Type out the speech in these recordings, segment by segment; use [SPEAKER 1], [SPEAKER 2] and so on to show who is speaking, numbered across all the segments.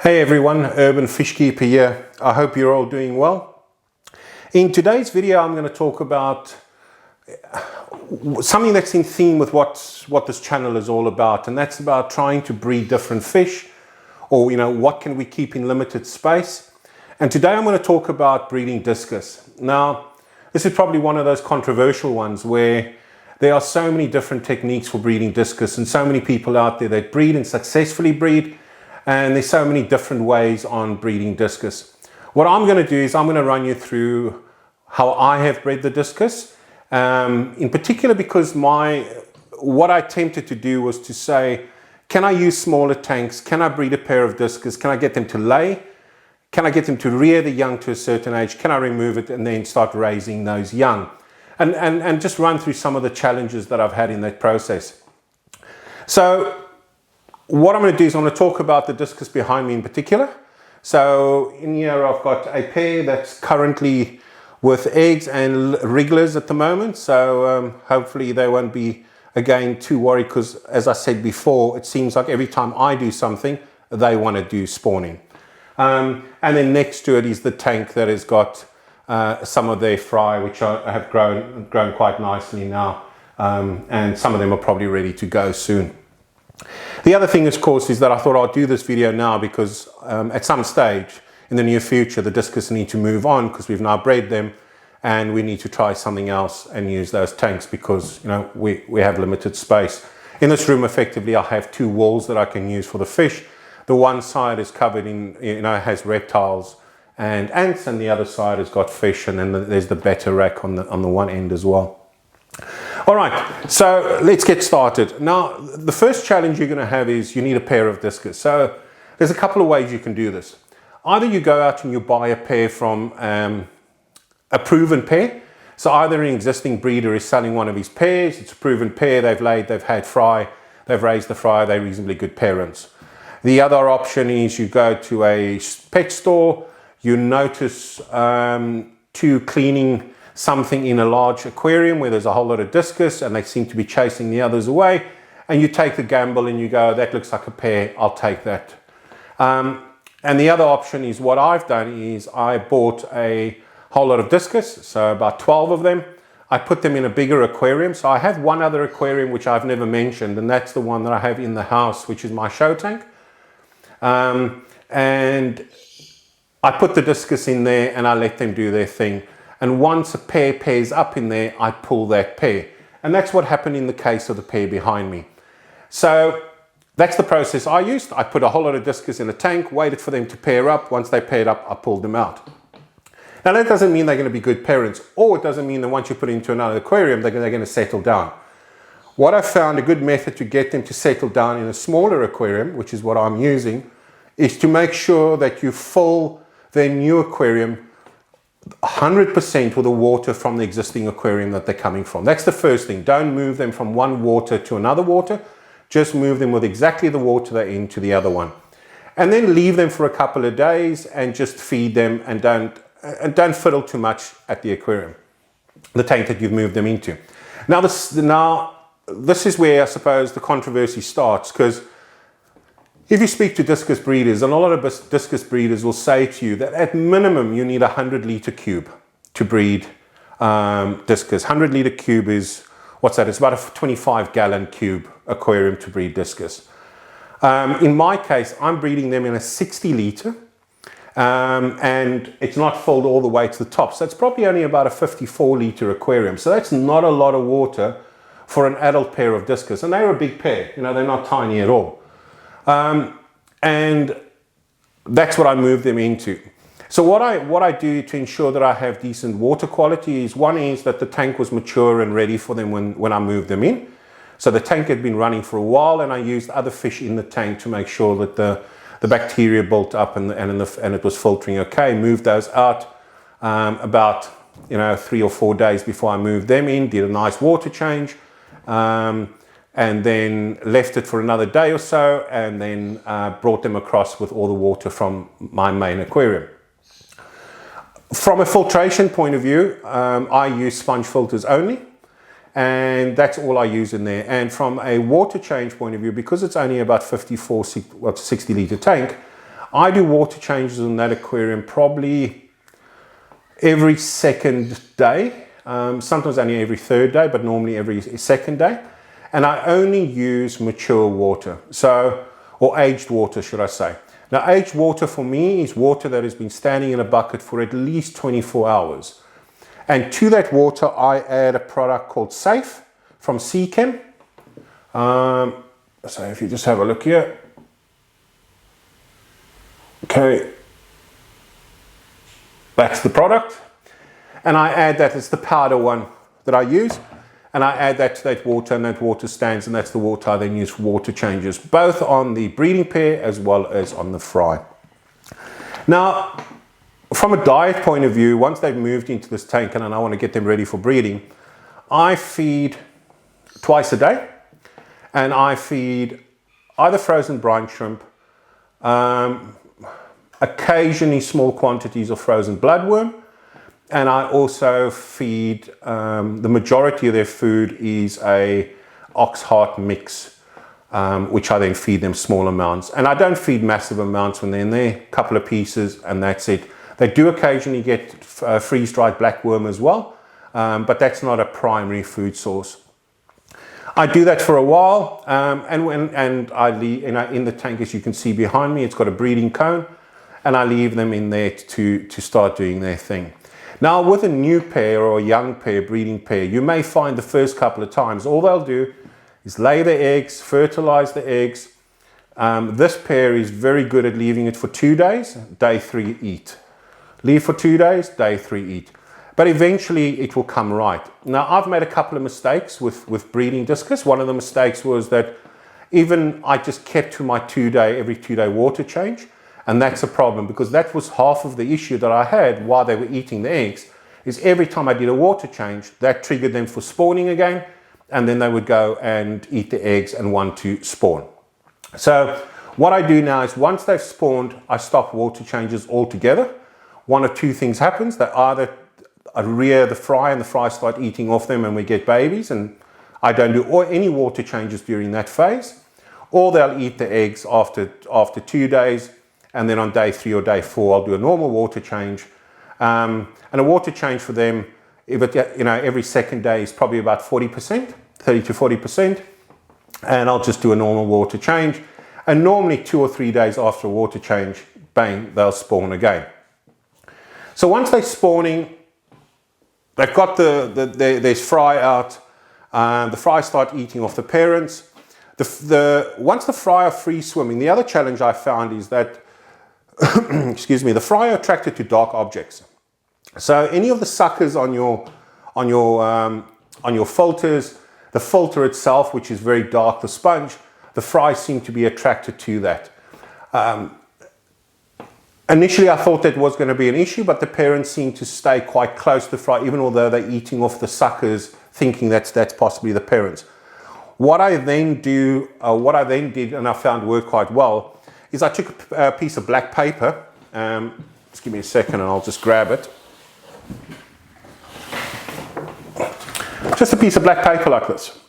[SPEAKER 1] Hey everyone, Urban Fish Keeper here. I hope you're all doing well. In today's video, I'm going to talk about something that's in theme with what this channel is all about, and that's about trying to breed different fish, or what can we keep in limited space. And today I'm going to talk about breeding discus. Now, this is probably one of those controversial ones where there are so many different techniques for breeding discus, and so many people out there that breed and successfully breed. And there's so many different ways on breeding discus. What I'm going to do is I'm going to run you through how I have bred the discus. In particular, because what I attempted to do was to say, can I use smaller tanks? Can I breed a pair of discus? Can I get them to lay? Can I get them to rear the young to a certain age? Can I remove it and then start raising those young? And just run through some of the challenges that I've had in that process. So what I'm going to do is I'm going to talk about the discus behind me in particular. So in here I've got a pair that's currently with eggs and wrigglers at the moment. So hopefully they won't be again too worried, because as I said before, it seems like every time I do something, they want to do spawning. And then next to it is the tank that has got some of their fry, which have grown quite nicely now. And some of them are probably ready to go soon. The other thing, of course, is that I thought I'll do this video now because at some stage in the near future, the discus need to move on, because we've now bred them and we need to try something else and use those tanks because, we have limited space. In this room, effectively, I have two walls that I can use for the fish. The one side is covered in, has reptiles and ants, and the other side has got fish, and then there's the better rack on the one end as well. All right, so let's get started. Now, the first challenge you're going to have is you need a pair of discus. So there's a couple of ways you can do this. Either you go out and you buy a pair from a proven pair. So either an existing breeder is selling one of his pairs, it's a proven pair, they've laid, they've had fry, they've raised the fry, they're reasonably good parents. The other option is you go to a pet store, you notice two cleaning something in a large aquarium where there's a whole lot of discus and they seem to be chasing the others away, and you take the gamble and you go, that looks like a pair, I'll take that. And the other option is what I've done is I bought a whole lot of discus, so about 12 of them. I put them in a bigger aquarium. So I have one other aquarium which I've never mentioned, and that's the one that I have in the house, which is my show tank. And I put the discus in there and I let them do their thing. And once a pair pairs up in there, I pull that pair. And that's what happened in the case of the pair behind me. So that's the process I used. I put a whole lot of discus in a tank, waited for them to pair up. Once they paired up, I pulled them out. Now that doesn't mean they're going to be good parents, or it doesn't mean that once you put it into another aquarium, they're going to settle down. What I found a good method to get them to settle down in a smaller aquarium, which is what I'm using, is to make sure that you fill their new aquarium 100% with the water from the existing aquarium that they're coming from. That's the first thing. Don't move them from one water to another water. Just move them with exactly the water they're in to the other one. And then leave them for a couple of days and just feed them, and don't fiddle too much at the aquarium, the tank that you've moved them into. Now this is where I suppose the controversy starts, because if you speak to discus breeders, and a lot of discus breeders will say to you that at minimum you need a 100-litre cube to breed discus. 100-litre cube is, what's that? It's about a 25-gallon cube aquarium to breed discus. In my case, I'm breeding them in a 60-litre, and it's not filled all the way to the top. So it's probably only about a 54-litre aquarium. So that's not a lot of water for an adult pair of discus. And they're a big pair, they're not tiny at all. And that's what I move them into. So what I do to ensure that I have decent water quality is, one is that the tank was mature and ready for them when I moved them in. So the tank had been running for a while, and I used other fish in the tank to make sure that the bacteria built up and it was filtering okay. Moved those out about 3 or 4 days before I moved them in, did a nice water change. And then left it for another day or so, and then brought them across with all the water from my main aquarium. From a filtration point of view, I use sponge filters only, and that's all I use in there. And from a water change point of view, because it's only about 60 litre tank, I do water changes in that aquarium probably every second day, sometimes only every third day, but normally every second day. And I only use mature water, or aged water, should I say. Now, aged water for me is water that has been standing in a bucket for at least 24 hours. And to that water, I add a product called Safe from Seachem. So if you just have a look here. Okay, that's the product. And I add that, it's the powder one that I use. And I add that to that water, and that water stands, and that's the water I then use for water changes, both on the breeding pair as well as on the fry. Now, from a diet point of view, once they've moved into this tank and I want to get them ready for breeding, I feed twice a day, and I feed either frozen brine shrimp, occasionally small quantities of frozen bloodworm, and I also feed, the majority of their food is a ox heart mix, which I then feed them small amounts. And I don't feed massive amounts when they're in there, a couple of pieces, and that's it. They do occasionally get freeze-dried blackworm as well, but that's not a primary food source. I do that for a while, and I leave, in the tank, as you can see behind me, it's got a breeding cone, and I leave them in there to start doing their thing. Now, with a new pair or a young pair, breeding pair, you may find the first couple of times, all they'll do is lay the eggs, fertilize the eggs. This pair is very good at leaving it for 2 days, day 3 eat. Leave for 2 days, day 3 eat. But eventually it will come right. Now, I've made a couple of mistakes with breeding discus. One of the mistakes was that even I just kept to my every 2 day water change. And that's a problem, because that was half of the issue that I had while they were eating the eggs, is every time I did a water change, that triggered them for spawning again, and then they would go and eat the eggs and want to spawn. So what I do now is once they've spawned, I stop water changes altogether. One or two things happens. They either rear the fry and the fry start eating off them and we get babies, and I don't do any water changes during that phase, or they'll eat the eggs after 2 days. And then on day 3 or day 4, I'll do a normal water change. And a water change for them, every second day is probably about 40%, 30 to 40%. And I'll just do a normal water change. And normally 2 or 3 days after a water change, bang, they'll spawn again. So once they're spawning, they've got there's fry out. The fry start eating off the parents. Once the fry are free swimming, the other challenge I found is that excuse me, the fry are attracted to dark objects. So any of the suckers on your filters, the filter itself, which is very dark, the sponge, the fry seem to be attracted to that. Initially, I thought that was going to be an issue, but the parents seem to stay quite close to the fry, even although they're eating off the suckers, thinking that's possibly the parents. What I then did, and I found worked quite well, is I took a piece of black paper. Just give me a second and I'll just grab it. Just a piece of black paper like this.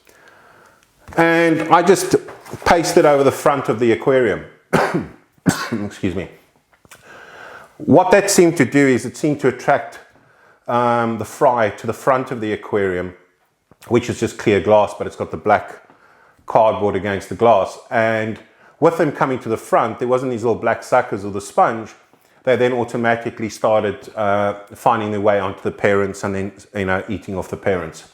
[SPEAKER 1] And I just pasted over the front of the aquarium. Excuse me. What that seemed to do is it seemed to attract the fry to the front of the aquarium, which is just clear glass, but it's got the black cardboard against the glass. And with them coming to the front, there wasn't these little black suckers or the sponge. They then automatically started finding their way onto the parents and then eating off the parents.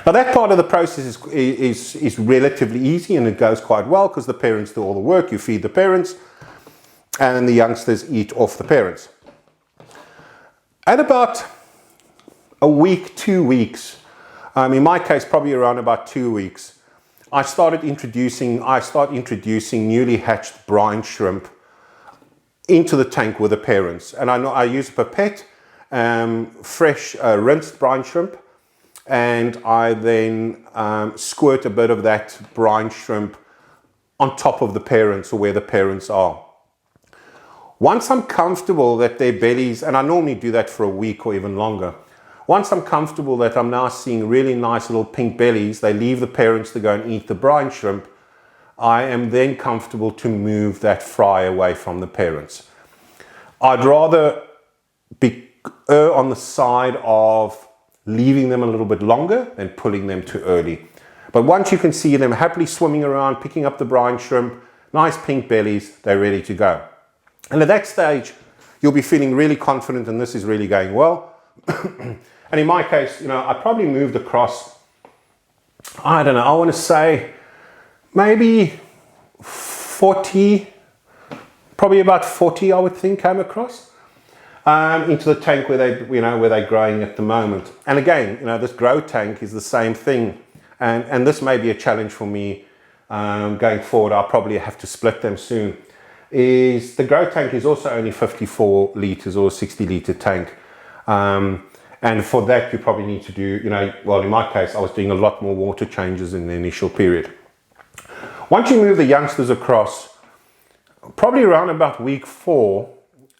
[SPEAKER 1] Now that part of the process is relatively easy, and it goes quite well because the parents do all the work. You feed the parents and then the youngsters eat off the parents. At about a week, 2 weeks, in my case probably around about 2 weeks, I start introducing newly hatched brine shrimp into the tank with the parents. And I use a pipette, fresh rinsed brine shrimp, and I then squirt a bit of that brine shrimp on top of the parents or where the parents are. Once I'm comfortable that their bellies, and I normally do that for a week or even longer, once I'm comfortable that I'm now seeing really nice little pink bellies, they leave the parents to go and eat the brine shrimp, I am then comfortable to move that fry away from the parents. I'd rather err on the side of leaving them a little bit longer than pulling them too early. But once you can see them happily swimming around, picking up the brine shrimp, nice pink bellies, they're ready to go. And at that stage, you'll be feeling really confident and this is really going well. And in my case, you know, I probably moved across, I don't know, I want to say maybe 40, probably about 40 I would think came across into the tank where they're growing at the moment. And again, you know, this grow tank is the same thing. And this may be a challenge for me going forward. I'll probably have to split them soon. Is the grow tank is also only 54 litres or 60 litre tank. And for that, you probably need to do, you know, well, in my case, I was doing a lot more water changes in the initial period. Once you move the youngsters across, probably around about week 4,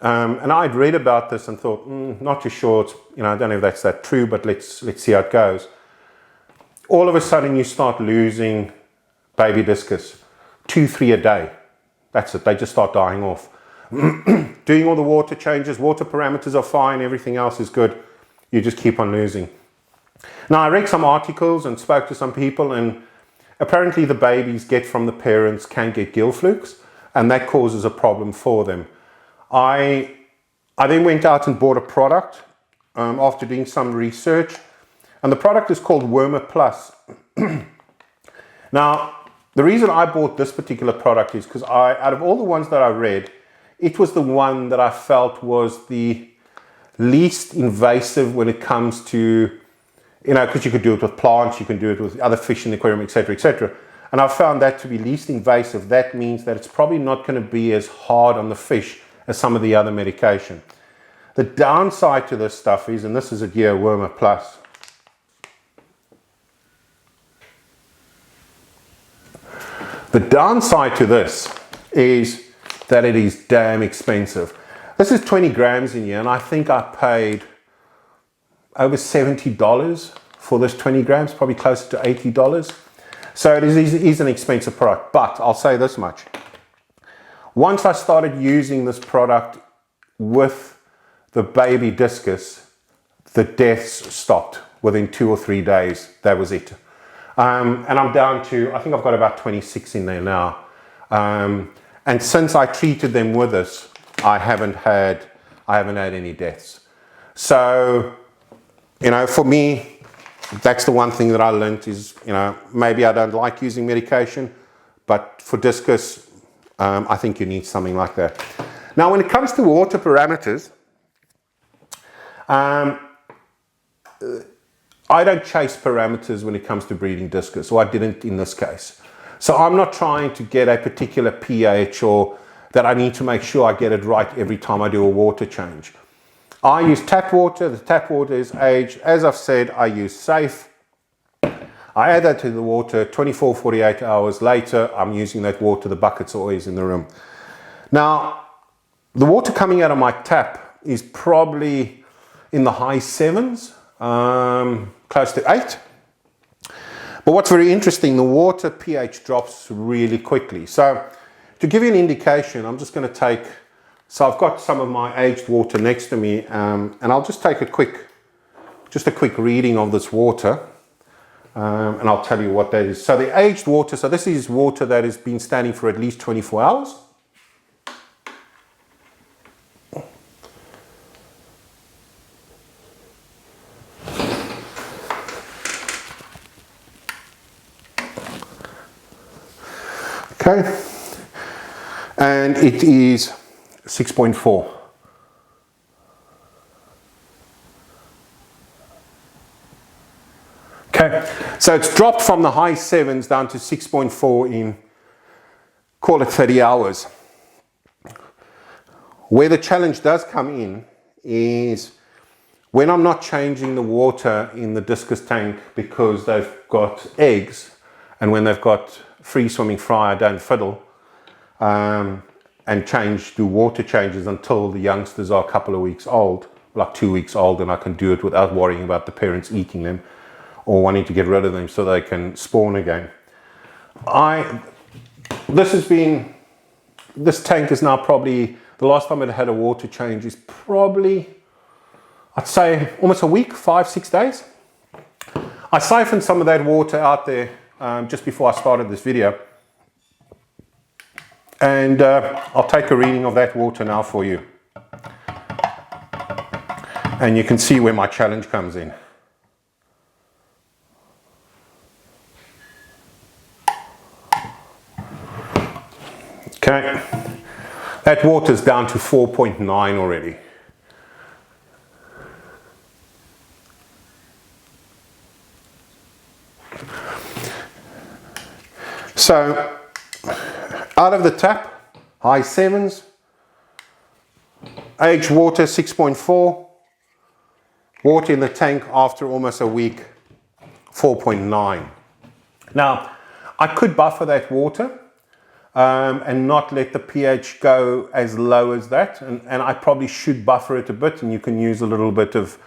[SPEAKER 1] and I'd read about this and thought, not too sure, you know, I don't know if that's that true, but let's see how it goes. All of a sudden, you start losing baby discus, 2-3 a day. That's it, they just start dying off. Doing all the water changes, water parameters are fine, everything else is good. You just keep on losing. Now, I read some articles and spoke to some people, and apparently the babies get from the parents can get gill flukes, and that causes a problem for them. I then went out and bought a product after doing some research, and the product is called Wormer Plus. Now, the reason I bought this particular product is because out of all the ones that I read, it was the one that I felt was the least invasive when it comes to, you know, because you could do it with plants, you can do it with other fish in the aquarium, etc., etc. And I found that to be least invasive. That means that it's probably not going to be as hard on the fish as some of the other medication. The downside to this stuff is, and this is a Gear Wormer Plus. The downside to this is that it is damn expensive. This is 20 grams in here, and I think I paid over $70 for this 20 grams, probably closer to $80. So it is an expensive product, but I'll say this much. Once I started using this product with the baby discus, the deaths stopped within 2 or 3 days. That was it. And I'm down to, I think I've got about 26 in there now. And since I treated them with this, I haven't had any deaths. So, you know, for me, that's the one thing that I learned is, you know, maybe I don't like using medication, but for discus, I think you need something like that. Now, when it comes to water parameters, I don't chase parameters when it comes to breeding discus, or I didn't in this case. So I'm not trying to get a particular pH or that I need to make sure I get it right every time I do a water change. I use tap water. The tap water is aged. As I've said, I use safe. I add that to the water 24, 48 hours later. I'm using that water. The bucket's always in the room. Now, the water coming out of my tap is probably in the high 7s, close to 8. But what's very interesting, the water pH drops really quickly. So to give you an indication, I'm just going to take, so I've got some of my aged water next to me, and I'll just take a quick reading of this water, and I'll tell you what that is. So the aged water, so this is water that has been standing for at least 24 hours. Okay, and it is 6.4. Okay, so it's dropped from the high 7s down to 6.4 in, call it 30 hours. Where the challenge does come in is when I'm not changing the water in the discus tank because they've got eggs, and when they've got free swimming fry, I don't fiddle and do water changes until the youngsters are a couple of weeks old, like 2 weeks old, and I can do it without worrying about the parents eating them or wanting to get rid of them so they can spawn again. this tank is now probably, the last time it had a water change is probably, I'd say almost a week, 5-6 days. I siphoned some of that water out there just before I started this video. And I'll take a reading of that water now for you. And you can see where my challenge comes in. Okay, that water's down to 4.9 already. So, out of the tap, high 7s, aged water 6.4, water in the tank after almost a week, 4.9. Now, I could buffer that water and not let the pH go as low as that, and I probably should buffer it a bit, and you can use a little bit of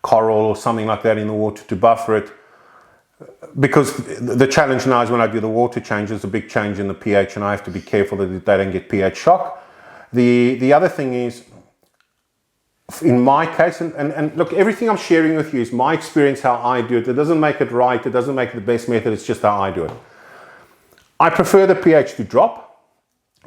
[SPEAKER 1] coral or something like that in the water to buffer it, because the challenge now is when I do the water change, there's a big change in the pH and I have to be careful that they don't get pH shock. The other thing is, in my case, and look, everything I'm sharing with you is my experience, how I do it. It doesn't make it right, it doesn't make it the best method, it's just how I do it. I prefer the pH to drop.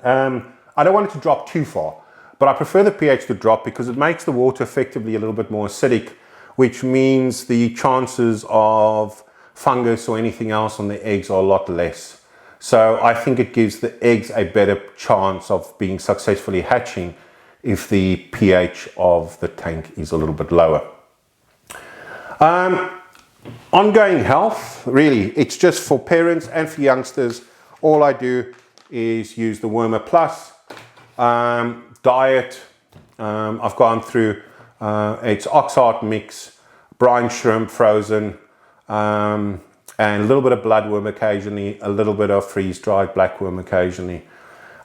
[SPEAKER 1] I don't want it to drop too far, but I prefer the pH to drop because it makes the water effectively a little bit more acidic, which means the chances of fungus or anything else on the eggs are a lot less. So I think it gives the eggs a better chance of being successfully hatching if the pH of the tank is a little bit lower. Ongoing health, really, it's just for parents and for youngsters. All I do is use the Wormer Plus diet. I've gone through its oxheart mix, brine shrimp frozen, and a little bit of bloodworm occasionally, a little bit of freeze-dried blackworm occasionally.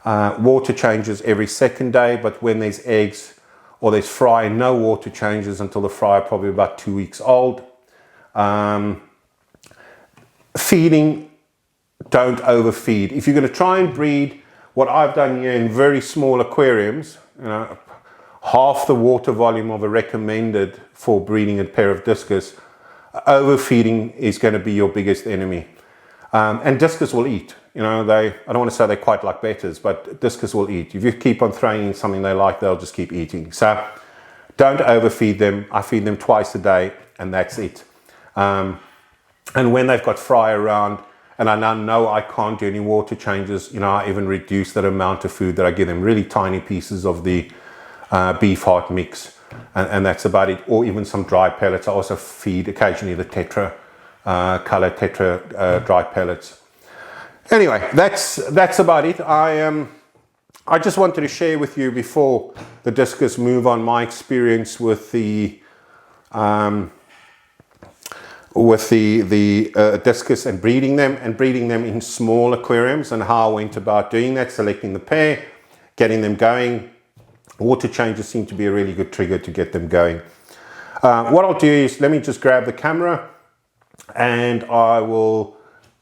[SPEAKER 1] Water changes every second day, but when there's eggs or there's fry, no water changes until the fry are probably about 2 weeks old. Feeding, don't overfeed. If you're going to try and breed, what I've done here in very small aquariums, half the water volume of a recommended for breeding a pair of discus, overfeeding is going to be your biggest enemy. And discus will eat. I don't want to say they're quite like betters, but discus will eat. If you keep on throwing in something they like, they'll just keep eating. So don't overfeed them. I feed them twice a day and that's it. And when they've got fry around, and I now know I can't do any water changes, I even reduce that amount of food that I give them, really tiny pieces of the beef heart mix, and that's about it, or even some dry pellets. I also feed occasionally the tetra, color tetra dry pellets. Anyway, that's about it. I just wanted to share with you before the discus move on my experience with the discus and breeding them in small aquariums, and how I went about doing that, selecting the pair, getting them going. Water changes seem to be a really good trigger to get them going. What I'll do is, let me just grab the camera and I will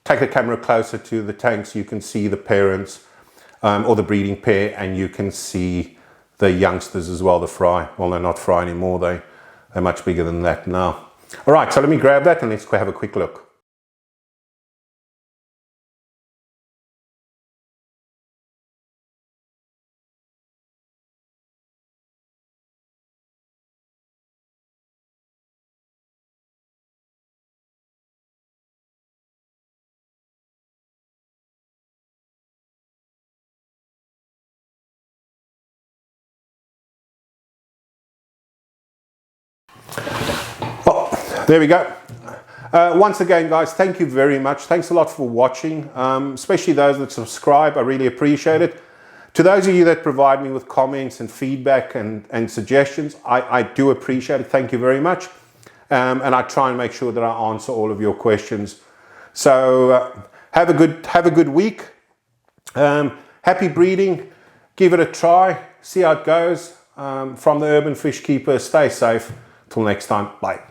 [SPEAKER 1] take the camera closer to the tank so you can see the parents or the breeding pair, and you can see the youngsters as well, the fry. Well, they're not fry anymore, they're much bigger than that now. All right, so let me grab that and let's go have a quick look. There we go. Once again, guys, thank you very much. Thanks a lot for watching, especially those that subscribe. I really appreciate it. To those of you that provide me with comments and feedback and suggestions, I do appreciate it. Thank you very much. And I try and make sure that I answer all of your questions. So have a good week. Happy breeding. Give it a try. See how it goes. From the Urban Fish Keeper, stay safe. Till next time. Bye.